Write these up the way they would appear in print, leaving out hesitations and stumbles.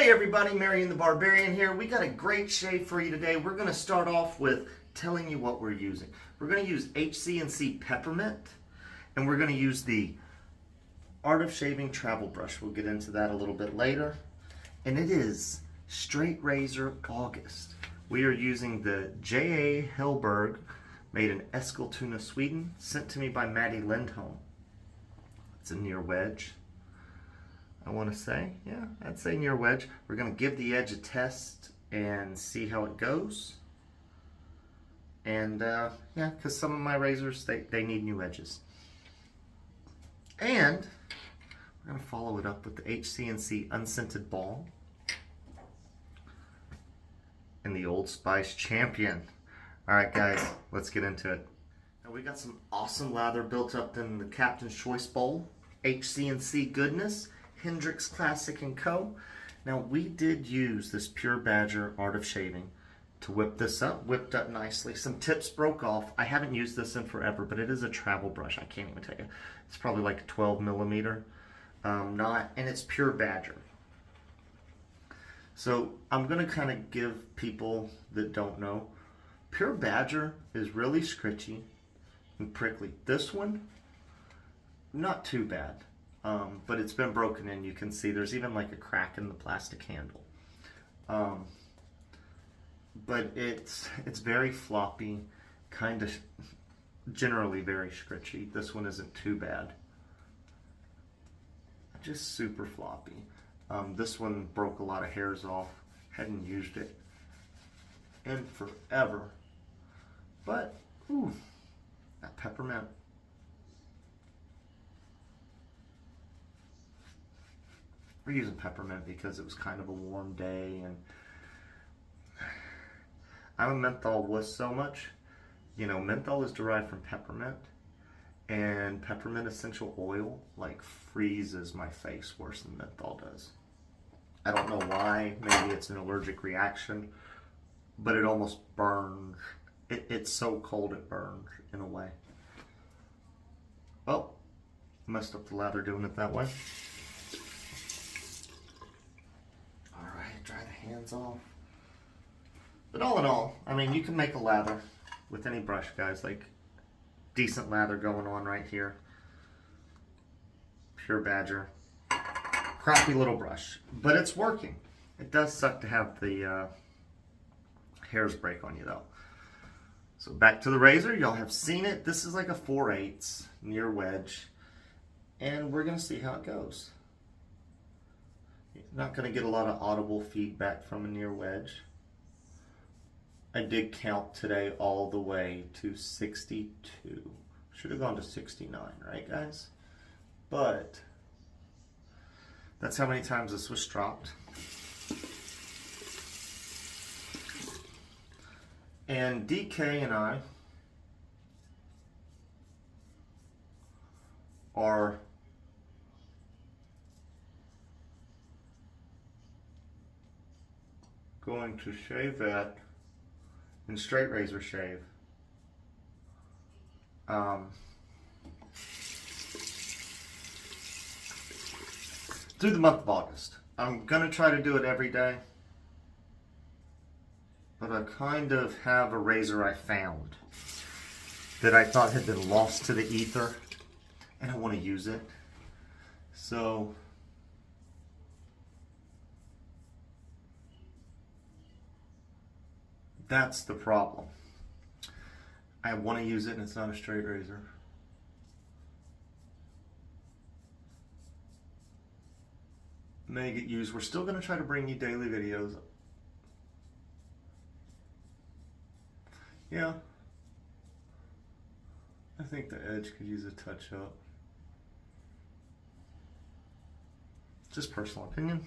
Hey everybody, Marion the Barbarian here. We got a great shave for you today. We're going to start off with telling you what we're using. We're going to use HC&C Peppermint, and we're going to use the Art of Shaving Travel Brush. We'll get into that a little bit later. And it is Straight Razor August. We are using the J.A. Hellberg, made in Eskilstuna, Sweden, sent to me by Maddie Lindholm. It's a near wedge. I want to say, yeah, I'd say near wedge. We're going to give the edge a test and see how it goes. And yeah, because some of my razors, they need new edges. And we're going to follow it up with the HC&C Unscented Balm and the Old Spice Champion. All right, guys, let's get into it. Now we got some awesome lather built up in the Captain's Choice Bowl. HC&C goodness. Hendrix Classic & Co. Now we did use this Pure Badger Art of Shaving to whip this up, whipped up nicely. Some tips broke off. I haven't used this in forever, but it is a travel brush. I can't even tell you. It's probably like a 12 millimeter and it's Pure Badger. So I'm gonna kind of give people that don't know, Pure Badger is really scritchy and prickly. This one, not too bad. But it's been broken in. You can see there's even like a crack in the plastic handle. But it's very floppy, kind of generally very scritchy. This one isn't too bad. Just super floppy. This one broke a lot of hairs off. Hadn't used it in forever. But, ooh, that peppermint. We're using peppermint because it was kind of a warm day, and I'm a menthol wuss so much. You know, menthol is derived from peppermint, and peppermint essential oil like freezes my face worse than menthol does. I don't know why. Maybe it's an allergic reaction, but it almost burns. It's so cold it burns in a way. Well, messed up the lather doing it that way. Dry the hands off. But all in all, I mean, you can make a lather with any brush, guys. Like, decent lather going on right here. Pure Badger. Crappy little brush. But it's working. It does suck to have the hairs break on you, though. So back to the razor. Y'all have seen it. This is like a 4/8 near wedge. And we're going to see how it goes. Not going to get a lot of audible feedback from a near wedge. I did count today all the way to 62. Should have gone to 69, right guys? But that's how many times this was dropped. And DK and I are going to shave that in straight razor shave through the month of August. I'm gonna try to do it every day, but I kind of have a razor I found that I thought had been lost to the ether, and I want to use it. So that's the problem. I want to use it and it's not a straight razor. May get used. We're still going to try to bring you daily videos. Yeah. I think the edge could use a touch up. Just personal opinion.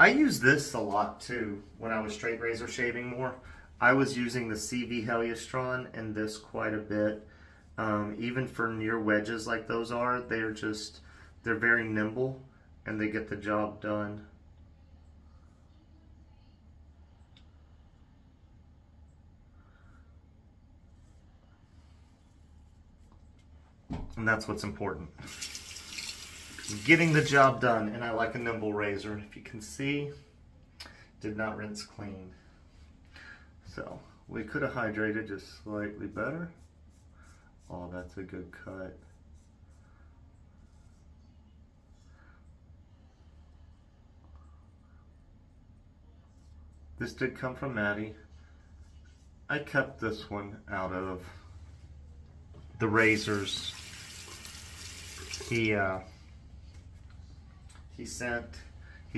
I use this a lot too when I was straight razor shaving more. I was using the CV Heliostron and this quite a bit. Even for near wedges like those are, they're very nimble and they get the job done. And that's what's important. getting the job done, and I like a nimble razor. If you can see, did not rinse clean. So we could have hydrated just slightly better. Oh, that's a good cut. This did come from Maddie. I kept this one out of the razors. He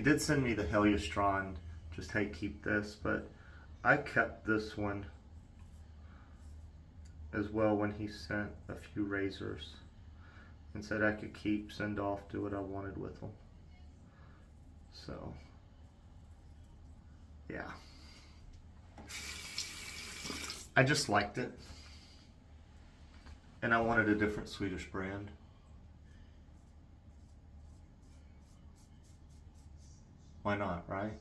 did send me the Heliostron, just hey, keep this, but I kept this one as well when he sent a few razors and said I could keep, send off, do what I wanted with them. So yeah, I just liked it, and I wanted a different Swedish brand. Why not, right?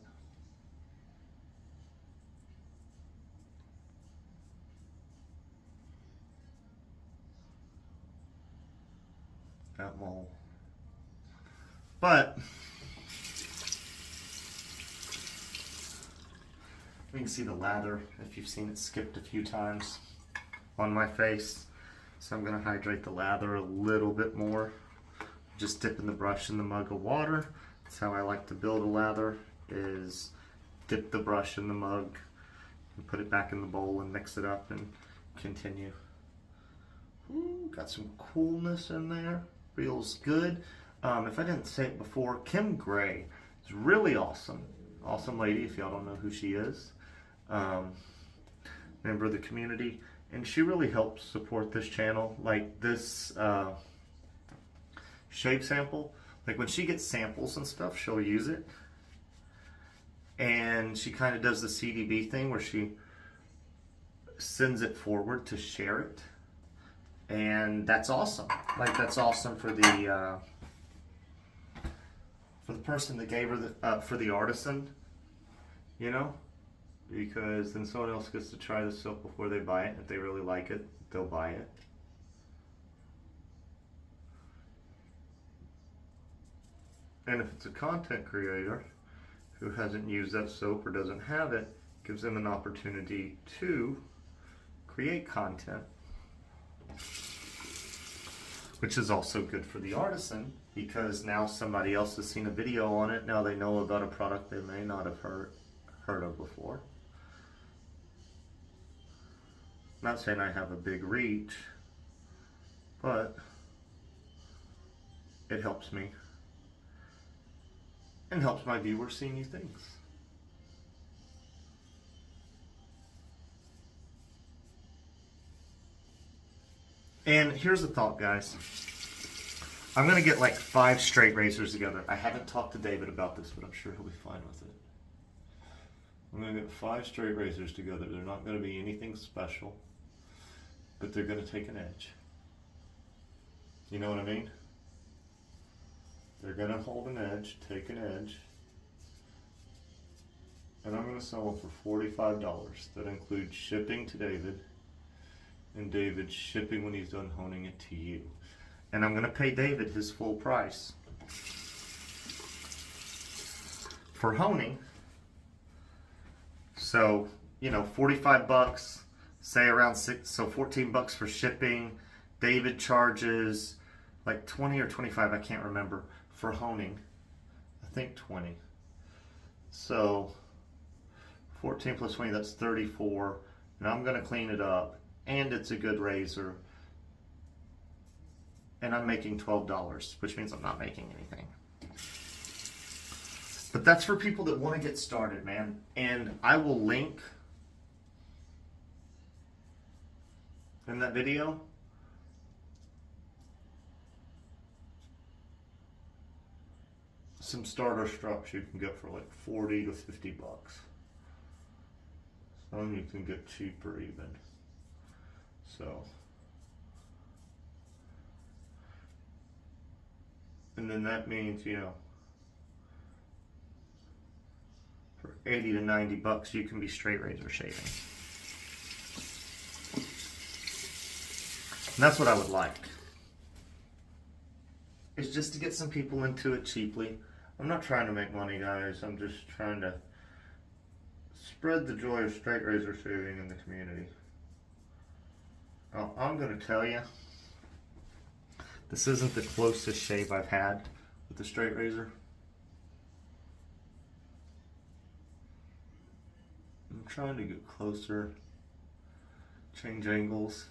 That mole. But you can see the lather, if you've seen it skipped a few times on my face. So I'm going to hydrate the lather a little bit more. Just dipping the brush in the mug of water. That's how I like to build a lather, is dip the brush in the mug and put it back in the bowl and mix it up and continue. Ooh, got some coolness in there. Feels good. If I didn't say it before, Kim Gray is really awesome. Awesome lady, if y'all don't know who she is. Member of the community. And she really helps support this channel. Like this shave sample. Like when she gets samples and stuff, she'll use it. And she kind of does the CDB thing where she sends it forward to share it. And that's awesome. Like that's awesome for the person that gave her the for the artisan, you know, because then someone else gets to try the soap before they buy it. If they really like it, they'll buy it. And if it's a content creator who hasn't used that soap or doesn't have it, it gives them an opportunity to create content, which is also good for the artisan, because now somebody else has seen a video on it. Now they know about a product they may not have heard of before. I'm not saying I have a big reach, but it helps me and helps my viewers see new things. And here's the thought, guys. I'm going to get like 5 straight razors together. I haven't talked to David about this, but I'm sure he'll be fine with it. I'm going to get 5 straight razors together. They're not going to be anything special, but they're going to take an edge. You know what I mean? They're going to hold an edge, take an edge, and I'm going to sell them for $45. That includes shipping to David, and David shipping when he's done honing it to you. And I'm going to pay David his full price for honing. So, you know, 45 bucks, say around 6, so 14 bucks for shipping. David charges like 20 or 25, I can't remember, for honing. I think 20. So 14 plus 20, that's 34. And I'm going to clean it up. And it's a good razor. And I'm making $12, which means I'm not making anything. But that's for people that want to get started, man. And I will link in that video some starter straps you can get for like 40 to 50 bucks. Some you can get cheaper even. So, and then that means, you know, for 80 to 90 bucks you can be straight razor shaving. And that's what I would like. is just to get some people into it cheaply. I'm not trying to make money, guys. I'm just trying to spread the joy of straight razor shaving in the community. Now, I'm going to tell you, this isn't the closest shave I've had with the straight razor. I'm trying to get closer, change angles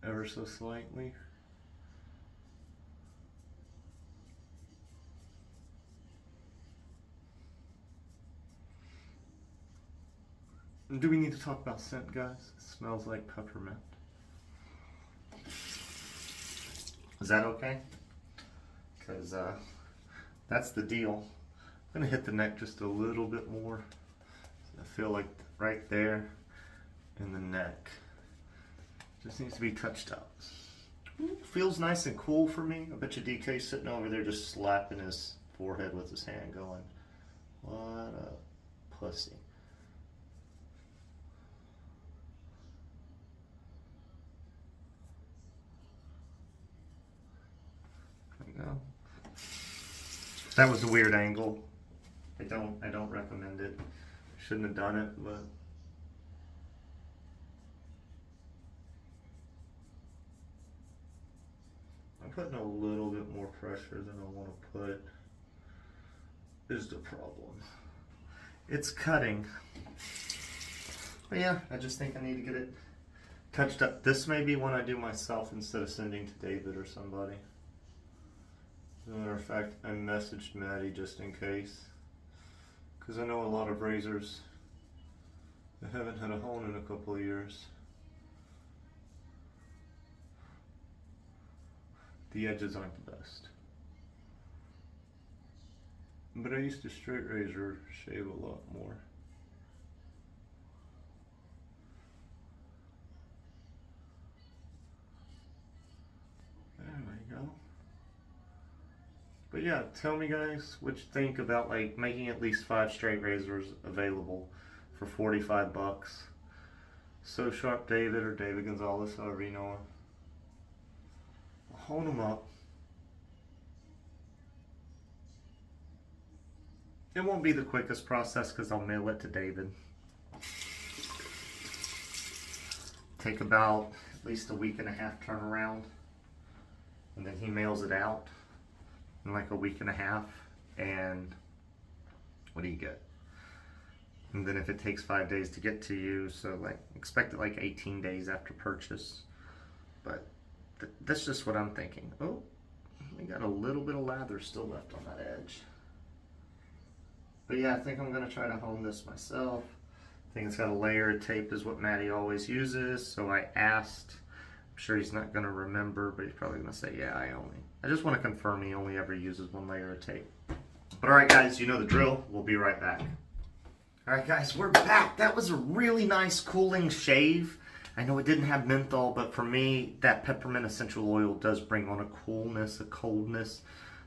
ever so slightly. Do we need to talk about scent, guys? It smells like peppermint. Is that okay? Because that's the deal. I'm going to hit the neck just a little bit more. I feel like right there in the neck. Just needs to be touched up. Feels nice and cool for me. I bet you DK's sitting over there just slapping his forehead with his hand going, what a pussy. No. That was a weird angle. I don't recommend it. Shouldn't have done it, but I'm putting a little bit more pressure than I want to put. Is the problem. It's cutting. But yeah, I just think I need to get it touched up. This may be one I do myself instead of sending to David or somebody. As a matter of fact, I messaged Maddie just in case, because I know a lot of razors that haven't had a hone in a couple of years. The edges aren't the best. But I used to straight razor shave a lot more. There we go. But yeah, tell me guys what you think about like making at least 5 straight razors available for 45 bucks. So Sharp David or David Gonzalez, however you know him. I'll hone them up. It won't be the quickest process because I'll mail it to David. Take about at least a week and a half turnaround, and then he mails it out in like a week and a half, and what do you get? And then if it takes 5 days to get to you, so like expect it like 18 days after purchase. But that's just what I'm thinking. Oh, we got a little bit of lather still left on that edge. But yeah, I think I'm gonna try to hone this myself. I think it's got a layer of tape is what Maddie always uses, so I asked. I'm sure he's not gonna remember, but he's probably gonna say, yeah, I just wanna confirm he only ever uses 1 layer of tape. But alright guys, you know the drill, we'll be right back. Alright guys, we're back. That was a really nice cooling shave. I know it didn't have menthol, but for me, that peppermint essential oil does bring on a coolness, a coldness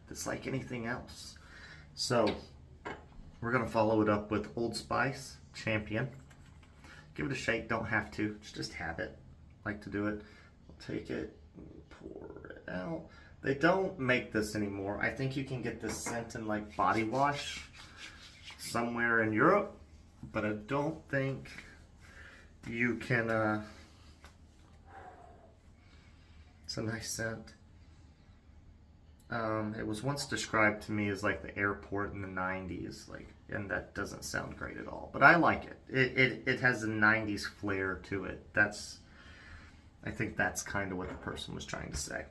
that's like anything else. So, we're gonna follow it up with Old Spice Champion. Give it a shake, don't have to, it's just habit. Like to do it. I'll take it, pour it out. They don't make this anymore. I think you can get this scent in like body wash somewhere in Europe, but I don't think you can, it's a nice scent. It was once described to me as like the airport in the 90s, like, and that doesn't sound great at all, but I like it. It has a 90s flair to it. I think that's kind of what the person was trying to say.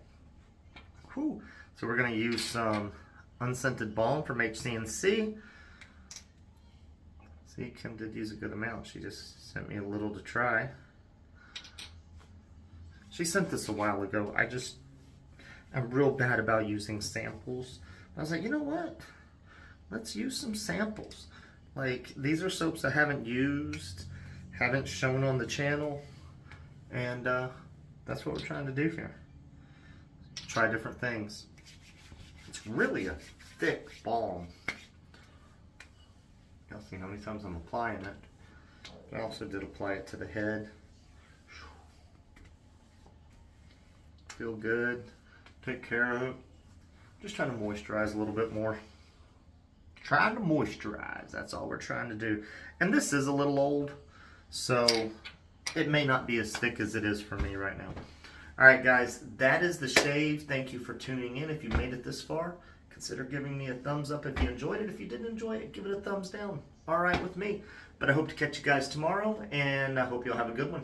Whew. So we're going to use some Unscented Balm from HC&C. See, Kim did use a good amount. She just sent me a little to try. She sent this a while ago. I'm real bad about using samples. I was like, you know what? Let's use some samples. Like, these are soaps I haven't used, haven't shown on the channel, and that's what we're trying to do here. Try different things. It's really a thick balm. You'll see how many times I'm applying it. I also did apply it to the head. Feel good. take care of it. Just trying to moisturize a little bit more. Trying to moisturize, that's all we're trying to do. And this is a little old, so it may not be as thick as it is for me right now. All right, guys, that is the shave. Thank you for tuning in. If you made it this far, consider giving me a thumbs up if you enjoyed it. If you didn't enjoy it, give it a thumbs down. All right with me. But I hope to catch you guys tomorrow, and I hope you'll have a good one.